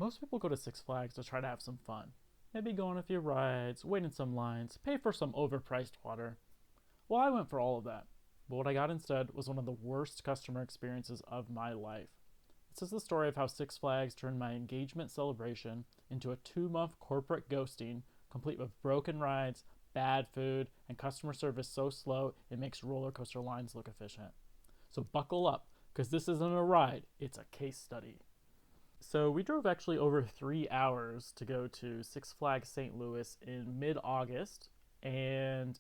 Most people go to Six Flags to try to have some fun. Maybe go on a few rides, wait in some lines, pay for some overpriced water. Well, I went for all of that. But what I got instead was one of the worst customer experiences of my life. This is the story of how Six Flags turned my engagement celebration into a 2-month corporate ghosting, complete with broken rides, bad food, and customer service so slow it makes roller coaster lines look efficient. So buckle up, because this isn't a ride, it's a case study. So we drove actually over 3 hours to go to Six Flags St. Louis in mid-August, and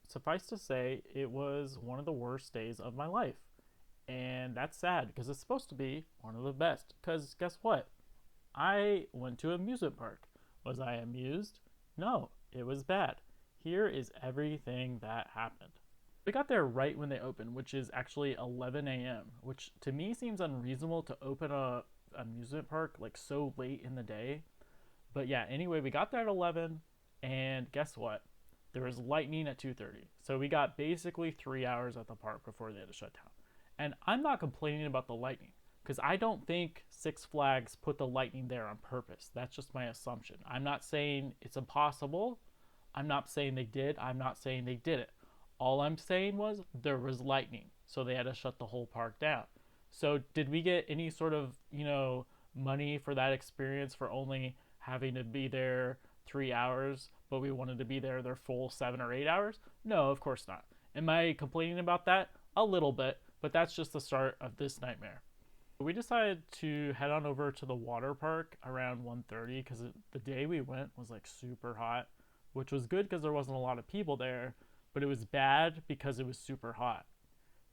suffice to say, it was one of the worst days of my life. And that's sad because it's supposed to be one of the best. Because guess what? I went to an amusement park. Was I amused? No, it was bad. Here is everything that happened. We got there right when they opened, which is actually 11 a.m., which to me seems unreasonable to open a amusement park like so late in the day. But yeah, anyway, we got there at 11, and guess what? There was lightning at 2:30. So we got basically 3 hours at the park before they had to shut down. And I'm not complaining about the lightning because I don't think Six Flags put the lightning there on purpose. That's just my assumption. I'm not saying it's impossible. I'm not saying they did. I'm not saying they did it. All I'm saying was there was lightning, so they had to shut the whole park down. So did we get any sort of, money for that experience for only having to be there 3 hours, but we wanted to be there their full 7 or 8 hours? No, of course not. Am I complaining about that? A little bit, but that's just the start of this nightmare. We decided to head on over to the water park around 1:30 because the day we went was like super hot, which was good because there wasn't a lot of people there, but it was bad because it was super hot.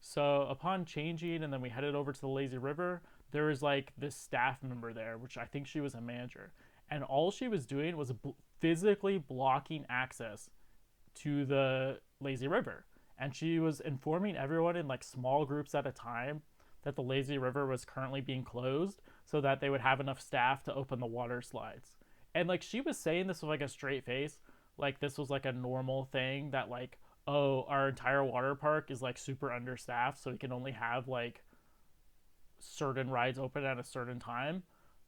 So upon changing and then we headed over to the lazy river, there was like this staff member there, which I think she was a manager. And all she was doing was physically blocking access to the lazy river. And she was informing everyone in like small groups at a time that the lazy river was currently being closed so that they would have enough staff to open the water slides. And like she was saying this with like a straight face, like this was like a normal thing that like, oh, our entire water park is like super understaffed, so we can only have like certain rides open at a certain time.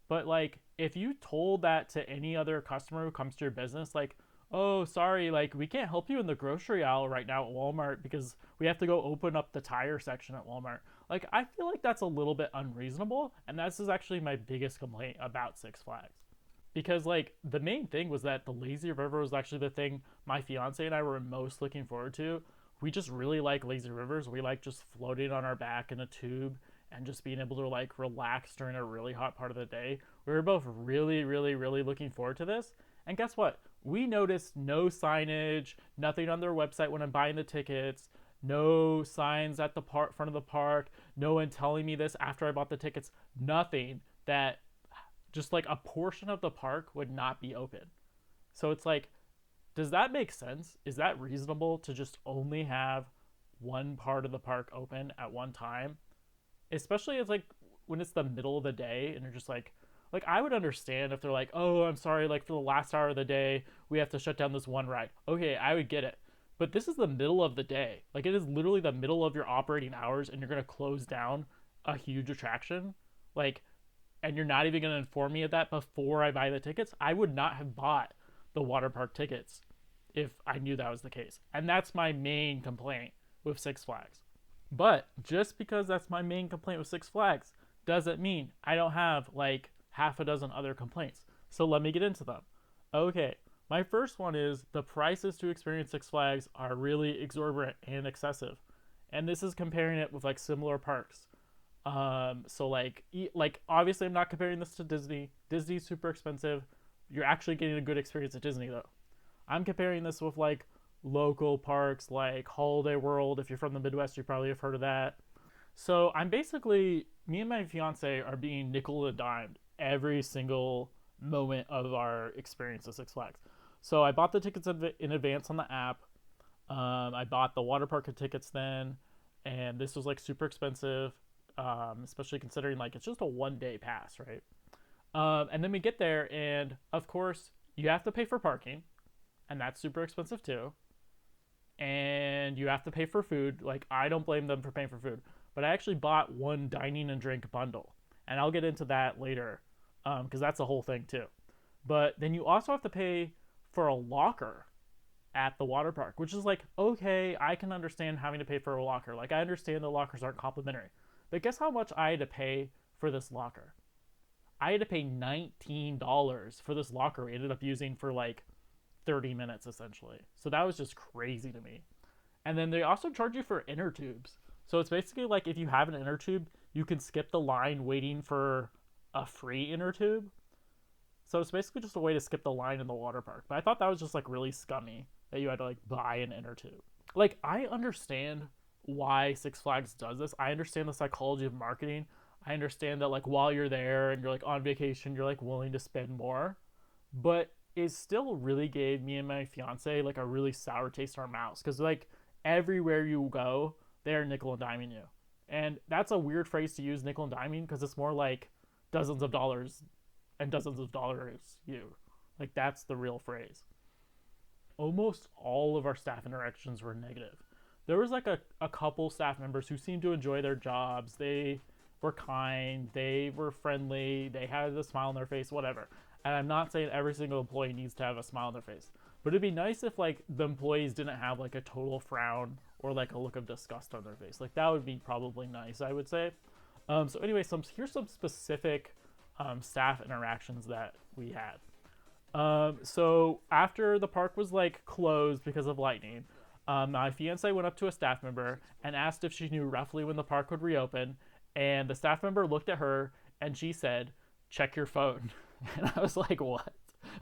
But like if you told that to any other customer who comes to your business, like, oh, sorry, like we can't help you in the grocery aisle right now at Walmart because we have to go open up the tire section at Walmart. Like I feel like that's a little bit unreasonable, and this is actually my biggest complaint about Six Flags. Because like the main thing was that the lazy river was actually the thing my fiance and I were most looking forward to. We just really like lazy rivers. We like just floating on our back in a tube and just being able to like relax during a really hot part of the day. We were both really, really, really looking forward to this. And guess what? We noticed no signage, nothing on their website when I'm buying the tickets, no signs at the front of the park, no one telling me this after I bought the tickets, nothing that just like a portion of the park would not be open. So it's like, does that make sense? Is that reasonable to just only have one part of the park open at one time? Especially as like when it's the middle of the day and you're just like I would understand if they're like, oh, I'm sorry, like for the last hour of the day we have to shut down this one ride. Okay, I would get it. But this is the middle of the day. Like it is literally the middle of your operating hours and you're gonna close down a huge attraction. Like, and you're not even gonna inform me of that before I buy the tickets. I would not have bought the water park tickets if I knew that was the case. And that's my main complaint with Six Flags. But just because that's my main complaint with Six Flags doesn't mean I don't have like half a dozen other complaints. So let me get into them. Okay, my first one is the prices to experience Six Flags are really exorbitant and excessive. And this is comparing it with like similar parks. So like obviously I'm not comparing this to Disney. Disney's super expensive. You're actually getting a good experience at Disney though. I'm comparing this with like local parks like Holiday World. If you're from the Midwest, you probably have heard of that. So I'm basically, me and my fiance are being nickel and dimed every single moment of our experience at Six Flags. So I bought the tickets in advance on the app. I bought the water park tickets then, and this was like super expensive, especially considering like it's just a 1 day pass, right? And then we get there, and of course you have to pay for parking, and that's super expensive too. And you have to pay for food. Like I don't blame them for paying for food, but I actually bought one dining and drink bundle, and I'll get into that later. because that's the whole thing too. But then you also have to pay for a locker at the water park, which is like, okay, I can understand having to pay for a locker. Like, I understand the lockers aren't complimentary. But guess how much I had to pay for this locker? I had to pay $19 for this locker we ended up using for like 30 minutes essentially. So that was just crazy to me. And then they also charge you for inner tubes. So it's basically like if you have an inner tube, you can skip the line waiting for a free inner tube. So it's basically just a way to skip the line in the water park. But I thought that was just like really scummy that you had to like buy an inner tube. Like, I understand why Six Flags does this. I understand the psychology of marketing. I understand that like while you're there and you're like on vacation, you're like willing to spend more. But it still really gave me and my fiance like a really sour taste in our mouths because like everywhere you go, they're nickel and diming you. And that's a weird phrase to use, nickel and diming, because it's more like dozens of dollars and dozens of dollars you. Like, that's the real phrase. Almost all of our staff interactions were negative. There was like a couple staff members who seemed to enjoy their jobs. They were kind, they were friendly, they had a smile on their face, whatever. And I'm not saying every single employee needs to have a smile on their face, but it'd be nice if like the employees didn't have like a total frown or like a look of disgust on their face. Like, that would be probably nice, I would say. So anyway, here's some specific staff interactions that we had. So after the park was like closed because of lightning, my fiance went up to a staff member and asked if she knew roughly when the park would reopen. And the staff member looked at her and she said, "Check your phone." And I was like, "What?"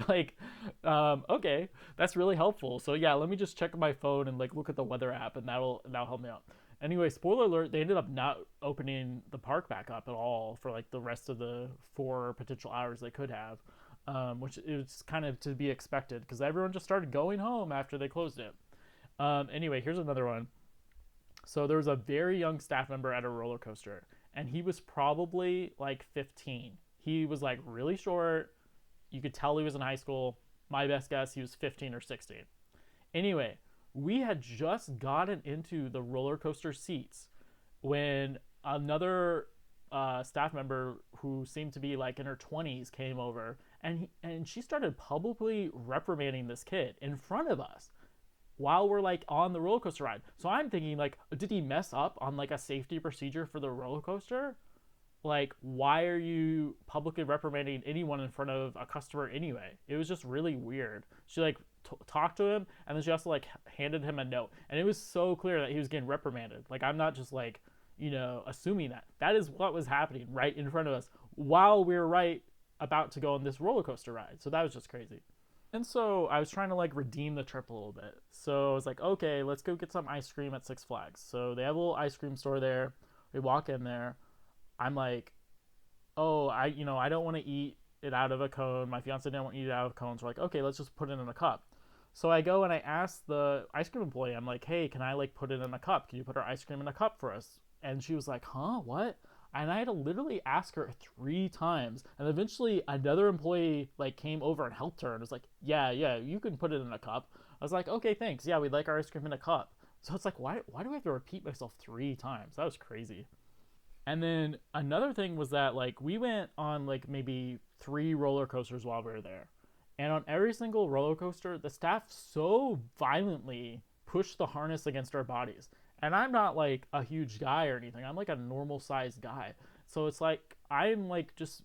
Like, okay, that's really helpful. So yeah, let me just check my phone and like look at the weather app, and that'll help me out. Anyway, spoiler alert: they ended up not opening the park back up at all for like the rest of the 4 potential hours they could have, which is kind of to be expected because everyone just started going home after they closed it. Anyway, here's another one. So there was a very young staff member at a roller coaster, and he was probably like 15. He was like really short. You could tell he was in high school. My best guess, he was 15 or 16. Anyway, we had just gotten into the roller coaster seats when another staff member who seemed to be like in her 20s came over, and she started publicly reprimanding this kid in front of us while we're like on the roller coaster ride. So I'm thinking like, did he mess up on like a safety procedure for the roller coaster? Like, why are you publicly reprimanding anyone in front of a customer anyway? It was just really weird. She like talked to him, and then she also like handed him a note, and it was so clear that he was getting reprimanded. Like, I'm not just like, assuming that is what was happening right in front of us while we were right about to go on this roller coaster ride. So that was just crazy. And so I was trying to like redeem the trip a little bit. So I was like, okay, let's go get some ice cream at Six Flags. So they have a little ice cream store there. We walk in there. I'm like, oh, I don't want to eat it out of a cone. My fiance didn't want to eat it out of a cone. So we're like, okay, let's just put it in a cup. So I go and I ask the ice cream employee, I'm like, hey, can I like put it in a cup? Can you put our ice cream in a cup for us? And she was like, huh, what? And I had to literally ask her 3 times. And eventually another employee like came over and helped her and was like, yeah, you can put it in a cup. I was like, okay, thanks. Yeah, we'd like our ice cream in a cup. So it's like, why do I have to repeat myself 3 times? That was crazy. And then another thing was that like we went on like maybe 3 roller coasters while we were there. And on every single roller coaster, the staff so violently pushed the harness against our bodies. And I'm not like a huge guy or anything. I'm like a normal sized guy. So it's like I'm like just,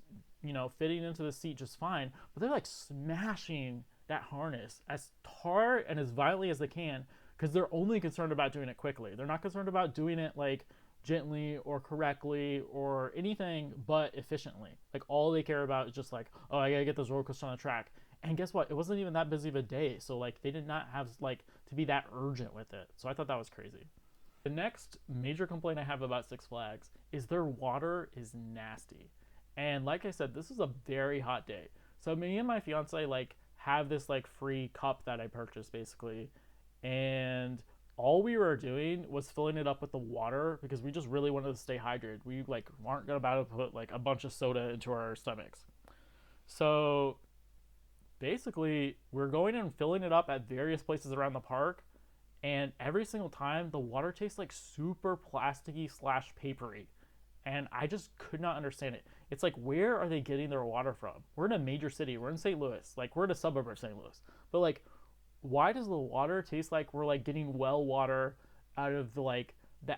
fitting into the seat just fine. But they're like smashing that harness as hard and as violently as they can because they're only concerned about doing it quickly. They're not concerned about doing it like gently or correctly or anything but efficiently. Like, all they care about is just like, oh, I gotta get this roller coaster on the track. And guess what? It wasn't even that busy of a day. So like they did not have like to be that urgent with it. So I thought that was crazy. The next major complaint I have about Six Flags is their water is nasty. And like I said, this is a very hot day. So me and my fiance like have this like free cup that I purchased basically. And all we were doing was filling it up with the water because we just really wanted to stay hydrated. We like weren't about to put like a bunch of soda into our stomachs. So basically we're going and filling it up at various places around the park, and every single time the water tastes like super plasticky slash papery. And I just could not understand it. It's like, where are they getting their water from? We're in a major city. We're in St. Louis. Like, we're in a suburb of St. Louis. But like, why does the water taste like we're like getting well water out of the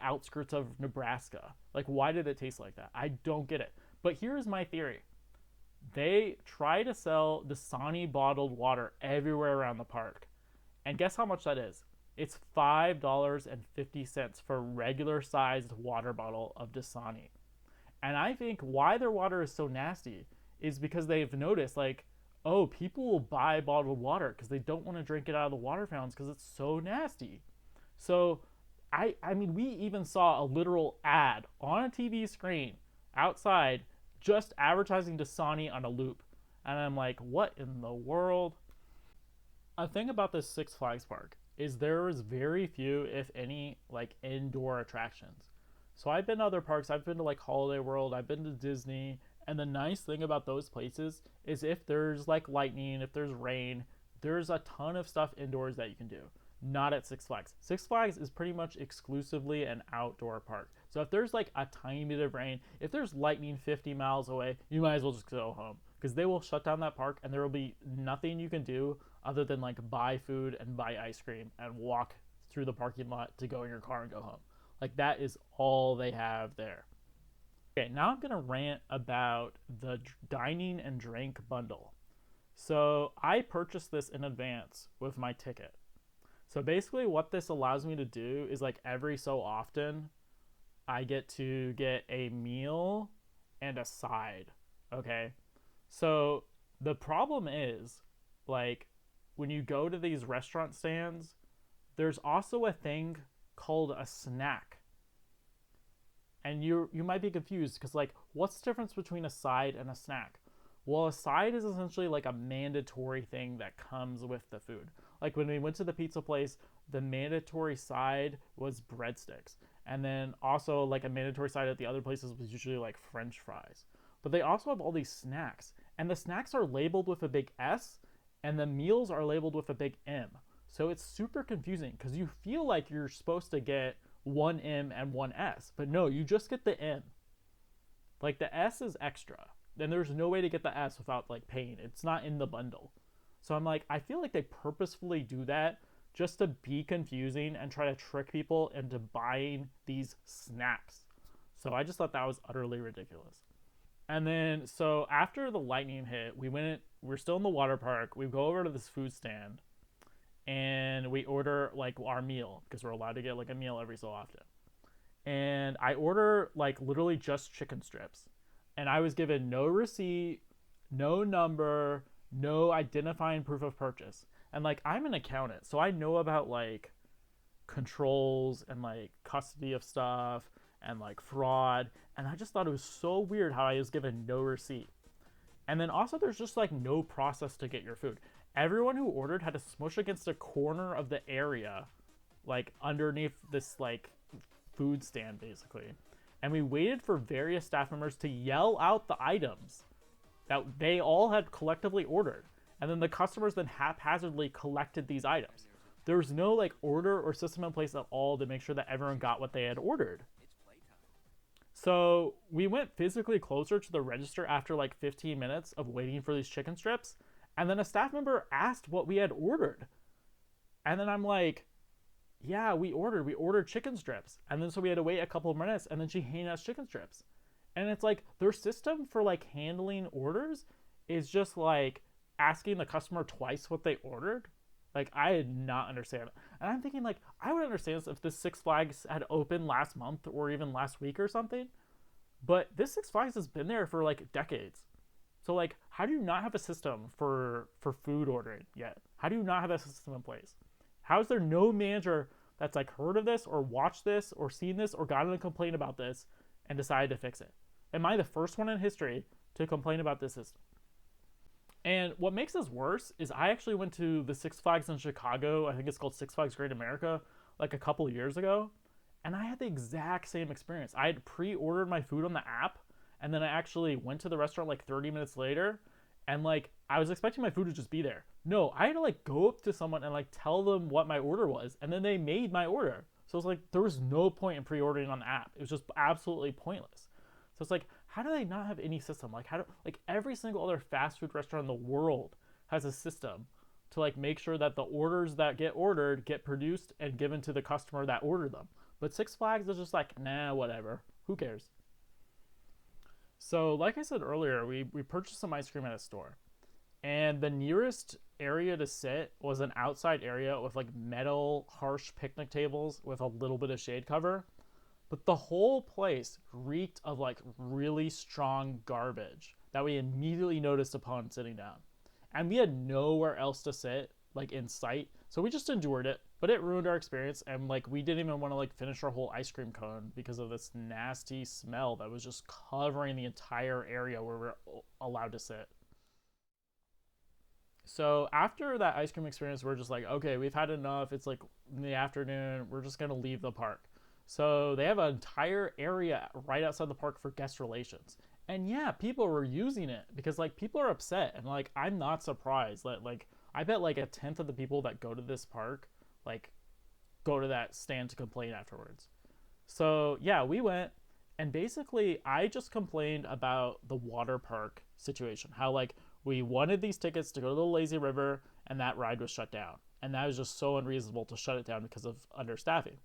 outskirts of Nebraska? Like, why did it taste like that? I don't get it. But here's my theory. They try to sell Dasani bottled water everywhere around the park. And guess how much that is? It's $5.50 for a regular sized water bottle of Dasani. And I think why their water is so nasty is because they've noticed, like, oh, people will buy bottled water because they don't want to drink it out of the water fountains because it's so nasty. So, I mean, we even saw a literal ad on a TV screen outside just advertising Dasani on a loop. And I'm like, what in the world? A thing about this Six Flags park is there is very few, if any, like indoor attractions. So I've been to other parks. I've been to like Holiday World. I've been to Disney. And the nice thing about those places is if there's like lightning, if there's rain, there's a ton of stuff indoors that you can do. Not at Six Flags. Six Flags is pretty much exclusively an outdoor park. So if there's like a tiny bit of rain, if there's lightning 50 miles away, you might as well just go home because they will shut down that park and there will be nothing you can do other than like buy food and buy ice cream and walk through the parking lot to go in your car and go home. Like that is all they have there. Okay, now I'm going to rant about the dining and drink bundle. So I purchased this in advance with my ticket. So basically what this allows me to do is like every so often I get to get a meal and a side. Okay. So the problem is like when you go to these restaurant stands, there's also a thing called a snack. And you might be confused because like what's the difference between a side and a snack? Well, a side is essentially like a mandatory thing that comes with the food. Like when we went to the pizza place, the mandatory side was breadsticks. And then also like a mandatory side at the other places was usually like French fries. But they also have all these snacks. And the snacks are labeled with a big S and the meals are labeled with a big M. So it's super confusing because you feel like you're supposed to get one M and one S. But no, you just get the M. Like the S is extra. Then there's no way to get the S without like paying. It's not in the bundle. So I'm like, I feel like they purposefully do that just to be confusing and try to trick people into buying these snacks. So I just thought that was utterly ridiculous. And then, so after the lightning hit, we're still in the water park. We go over to this food stand and we order like our meal because we're allowed to get like a meal every so often. And I order like literally just chicken strips. And I was given no receipt, no number, no identifying proof of purchase. And like I'm an accountant, so I know about like controls and like custody of stuff and like fraud. And I just thought it was so weird how I was given no receipt. And then also there's just like no process to get your food. Everyone who ordered had to smush against a corner of the area, like underneath this like food stand basically. And we waited for various staff members to yell out the items that they all had collectively ordered. And then the customers then haphazardly collected these items. There was no like order or system in place at all to make sure that everyone got what they had ordered. So we went physically closer to the register after like 15 minutes of waiting for these chicken strips. And then a staff member asked what we had ordered. And then I'm like, yeah, we ordered chicken strips. And then so we had to wait a couple of minutes and then she handed us chicken strips. And it's like their system for like handling orders is just like asking the customer twice what they ordered. Like I did not understand it. And I'm thinking like I would understand this if this Six Flags had opened last month or even last week or something. But this Six Flags has been there for like decades. So like how do you not have a system for food ordering yet? How do you not have a system in place? How is there no manager that's like heard of this or watched this or seen this or gotten a complaint about this and decided to fix it? Am I the first one in history to complain about this system? And what makes this worse is I actually went to the Six Flags in Chicago. I think it's called Six Flags Great America, like a couple of years ago. And I had the exact same experience. I had pre-ordered my food on the app. And then I actually went to the restaurant like 30 minutes later. And like, I was expecting my food to just be there. No, I had to like go up to someone and like tell them what my order was. And then they made my order. So it's like, there was no point in pre-ordering on the app. It was just absolutely pointless. So it's like, how do they not have any system? Like, how do, like, every single other fast food restaurant in the world has a system to like make sure that the orders that get ordered get produced and given to the customer that ordered them. But Six Flags is just like, nah, whatever. Who cares? So, like I said earlier, we purchased some ice cream at a store, and the nearest area to sit was an outside area with like metal, harsh picnic tables with a little bit of shade cover. But the whole place reeked of like really strong garbage that we immediately noticed upon sitting down. And we had nowhere else to sit, like in sight. So we just endured it, but it ruined our experience. And like we didn't even want to like finish our whole ice cream cone because of this nasty smell that was just covering the entire area where we're allowed to sit. So after that ice cream experience, we're just like, okay, we've had enough. It's like in the afternoon. We're just gonna leave the park. So they have an entire area right outside the park for guest relations. And yeah, people were using it because like people are upset, and like I'm not surprised that like I bet like a tenth of the people that go to this park like go to that stand to complain afterwards. So yeah, we went, and basically I just complained about the water park situation. How like we wanted these tickets to go to the lazy river, and that ride was shut down. And that was just so unreasonable to shut it down because of understaffing.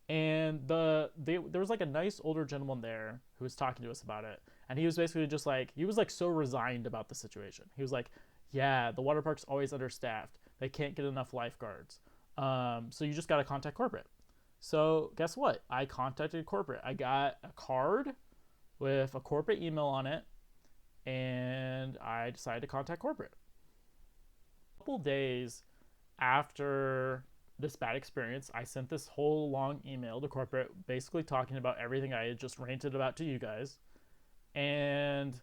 And there was like a nice older gentleman there who was talking to us about it, and he was basically just like, he was like so resigned about the situation. He was like, yeah, the water park's always understaffed, they can't get enough lifeguards, so you just got to contact corporate. So guess what, I contacted corporate. I got a card with a corporate email on it, and I decided to contact corporate. A couple days after this bad experience, I sent this whole long email to corporate basically talking about everything I had just ranted about to you guys. And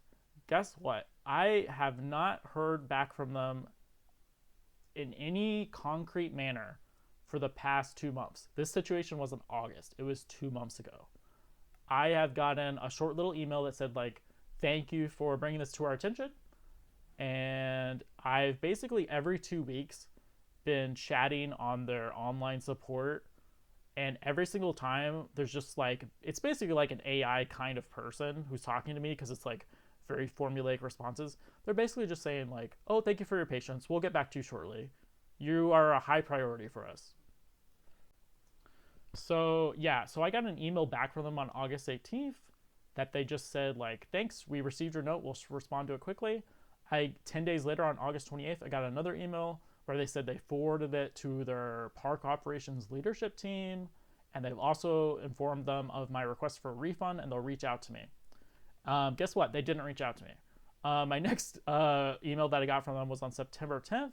guess what? I have not heard back from them in any concrete manner for the past 2 months. This situation was in August. It was 2 months ago. I have gotten a short little email that said like, thank you for bringing this to our attention. And I've basically every 2 weeks been chatting on their online support, and every single time there's just like, it's basically like an AI kind of person who's talking to me because it's like very formulaic responses. They're basically just saying like, oh, thank you for your patience, we'll get back to you shortly, you are a high priority for us. So yeah, so I got an email back from them on August 18th that they just said like, thanks, we received your note, we'll respond to it quickly. 10 days later on August 28th, I got another email where they said they forwarded it to their park operations leadership team, and they've also informed them of my request for a refund, and they'll reach out to me. Guess what? They didn't reach out to me. My next email that I got from them was on September 10th,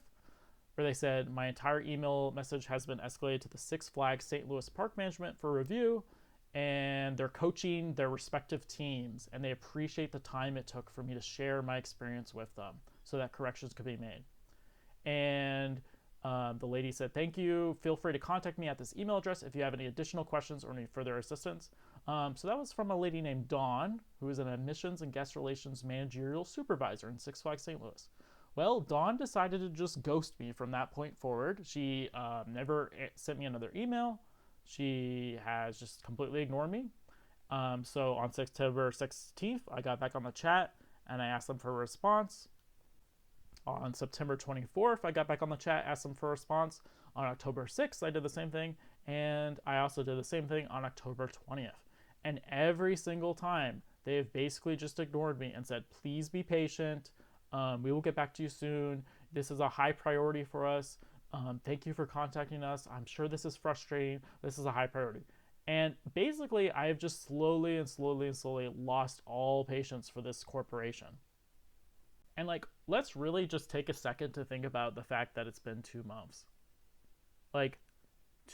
where they said my entire email message has been escalated to the Six Flags St. Louis Park Management for review, and they're coaching their respective teams, and they appreciate the time it took for me to share my experience with them so that corrections could be made. And the lady said, thank you, feel free to contact me at this email address if you have any additional questions or need further assistance. So that was from a lady named Dawn, who is an admissions and guest relations managerial supervisor in Six Flags St. Louis. Well, Dawn decided to just ghost me from that point forward. She never sent me another email. She has just completely ignored me. So on September 16th, I got back on the chat and I asked them for a response. On September 24th, I got back on the chat, asked them for a response. On October 6th, I did the same thing. And I also did the same thing on October 20th. And every single time, they have basically just ignored me and said, please be patient. We will get back to you soon. This is a high priority for us. Thank you for contacting us. I'm sure this is frustrating. This is a high priority. And basically, I have just slowly lost all patience for this corporation. And like, let's really just take a second to think about the fact that it's been 2 months. Like,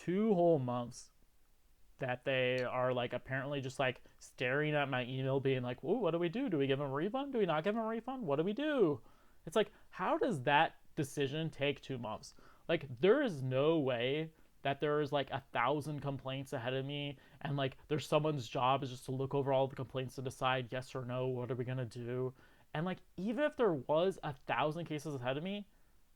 2 whole months that they are like apparently just like staring at my email being like, "Ooh, what do we do? Do we give them a refund? Do we not give them a refund? What do we do?" It's like, how does that decision take 2 months? Like, there is no way that there is like 1,000 complaints ahead of me, and like there's someone's job is just to look over all the complaints to decide yes or no, what are we gonna do. And like, even if there was 1,000 cases ahead of me,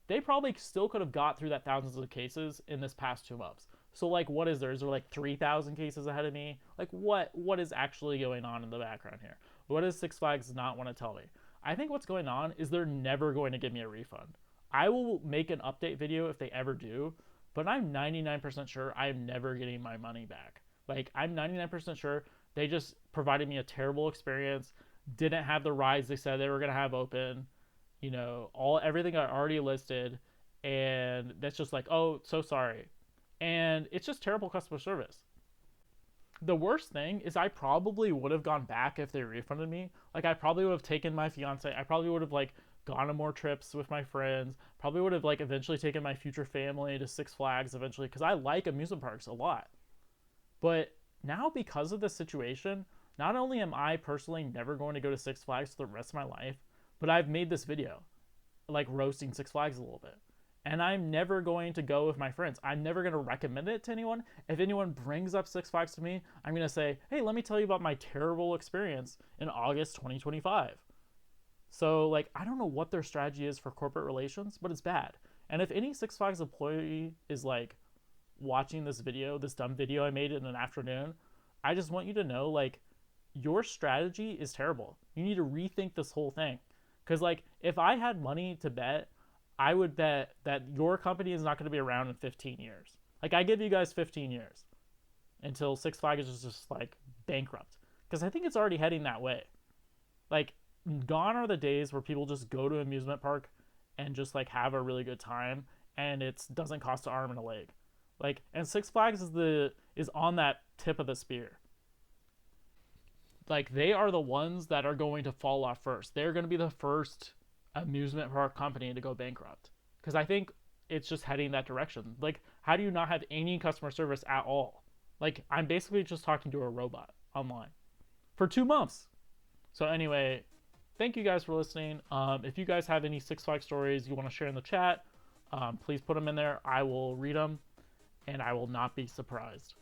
they probably still could have got through that thousands of cases in this past 2 months. So like, what is there? Is there like 3,000 cases ahead of me? Like, what is actually going on in the background here? What does Six Flags not want to tell me? I think what's going on is they're never going to give me a refund. I will make an update video if they ever do, but I'm 99% sure I'm never getting my money back. Like, I'm 99% sure they just provided me a terrible experience, didn't have the rides they said they were going to have open, everything I already listed, and that's just like, oh, so sorry. And it's just terrible customer service. The worst thing is I probably would have gone back if they refunded me. Like, I probably would have taken my fiance. I probably would have like gone on more trips with my friends. Probably would have like eventually taken my future family to Six Flags eventually, because I like amusement parks a lot. But now, because of this situation, not only am I personally never going to go to Six Flags for the rest of my life, but I've made this video like roasting Six Flags a little bit. And I'm never going to go with my friends. I'm never going to recommend it to anyone. If anyone brings up Six Flags to me, I'm going to say, hey, let me tell you about my terrible experience in August 2025. So, like, I don't know what their strategy is for corporate relations, but it's bad. And if any Six Flags employee is like watching this video, this dumb video I made in an afternoon, I just want you to know, like, your strategy is terrible. You need to rethink this whole thing. Because, like, if I had money to bet, I would bet that your company is not going to be around in 15 years. Like, I give you guys 15 years until Six Flags is just like bankrupt. Because I think it's already heading that way. Like, gone are the days where people just go to an amusement park and just like have a really good time and it doesn't cost an arm and a leg. Like, and Six Flags is on that tip of the spear. Like, they are the ones that are going to fall off first. They're going to be the first amusement park company to go bankrupt, because I think it's just heading that direction. Like, how do you not have any customer service at all? Like, I'm basically just talking to a robot online for 2 months. So anyway, thank you guys for listening. If you guys have any Six Flags stories you want to share in the chat, please put them in there. I will read them and I will not be surprised.